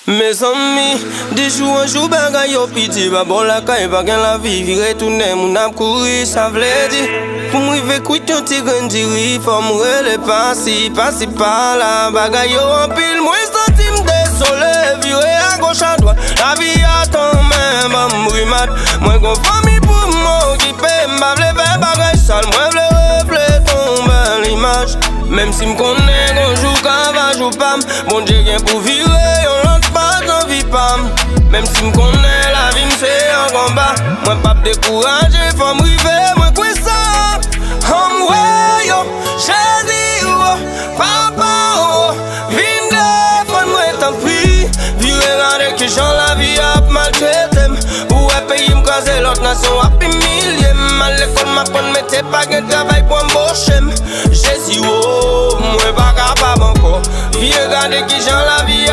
Mes amis, des jours en jour, bagay yo piti, ba bon la caille, pas la vie, vire tourner, mon âme courir, ça v'lait dire. Pour m'river quitte yon ti grandiri, faut m'rele passi par là, bagay yo en pile, moi senti désolé, viré à gauche à droite, la vie attend même, m'rimat, moi gon famille pour m'occuper, m'avle faire bagay sale, moi v'le reflet tomber l'image, même si m'connais gon joue qu'ava joue pam, bon Dieu rien pour virer, yon l'autre pas dans vie pam, même si m'connais la vie m'fait un combat, moi pas décourager, faut m'river, moi quoi ça. Way yo, chéri yo, papa yo, vinde, fon moi t'en prie. Vieux regarder que j'en la vie a maltraité. Ou est pays m'craser l'autre nation a pi millier. À l'école m'a pas mettre pas de travail pour embaucher. Jésus oh, moi pas capable encore. Vieux regarder que j'en la vie a